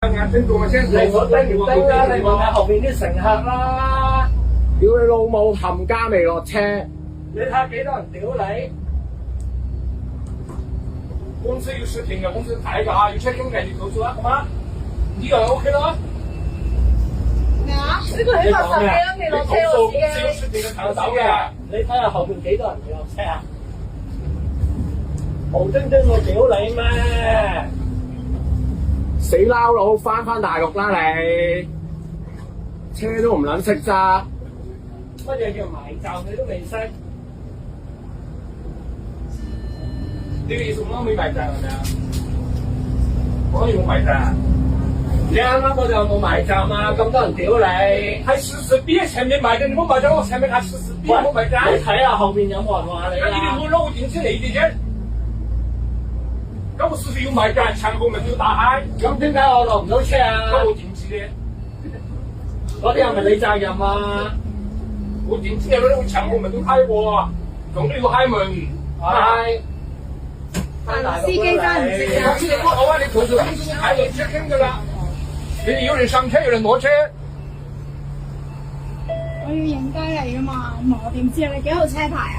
眼睛做咪先？你唔好叮條叮啦，你問下後邊啲乘客啦。屌你老母，冚家未落車，你睇下幾多人屌你？公司要實停嘅，公司睇㗎嚇，要 check 工嘅要投訴啦，好嗎？呢個就 OK 啦。咩啊？呢個起碼10幾都未落車喎，公司要實停嘅投訴嘅。你睇下後邊幾多人未落車啊？無端端我屌你咩？死撈佬，翻大陸啦你！車都唔撚識揸，乜嘢叫埋站你都未識？呢個意思我冇埋站係咪啊？我可以冇埋站。你啱啱嗰度有冇埋站啊？咁多人屌你！喺44B 前面埋站，你冇埋站，我前面喺44B冇埋站。你睇下後邊有冇人話你那你啊？冇攞電車嚟嘅啫。咁我試試要埋站，前後咪要打開。咁點解我落唔到車啊？冇電池嘅，嗰啲係咪你責任啊？冇電池嘅嗰啲前後咪都開過，仲都要開門。係。司機真係唔識公司你不好啊！你投訴公司睇就 check 㗎啦。你有人上車，有人落車。我要影低你㗎嘛，我點知啊？你幾號車牌啊？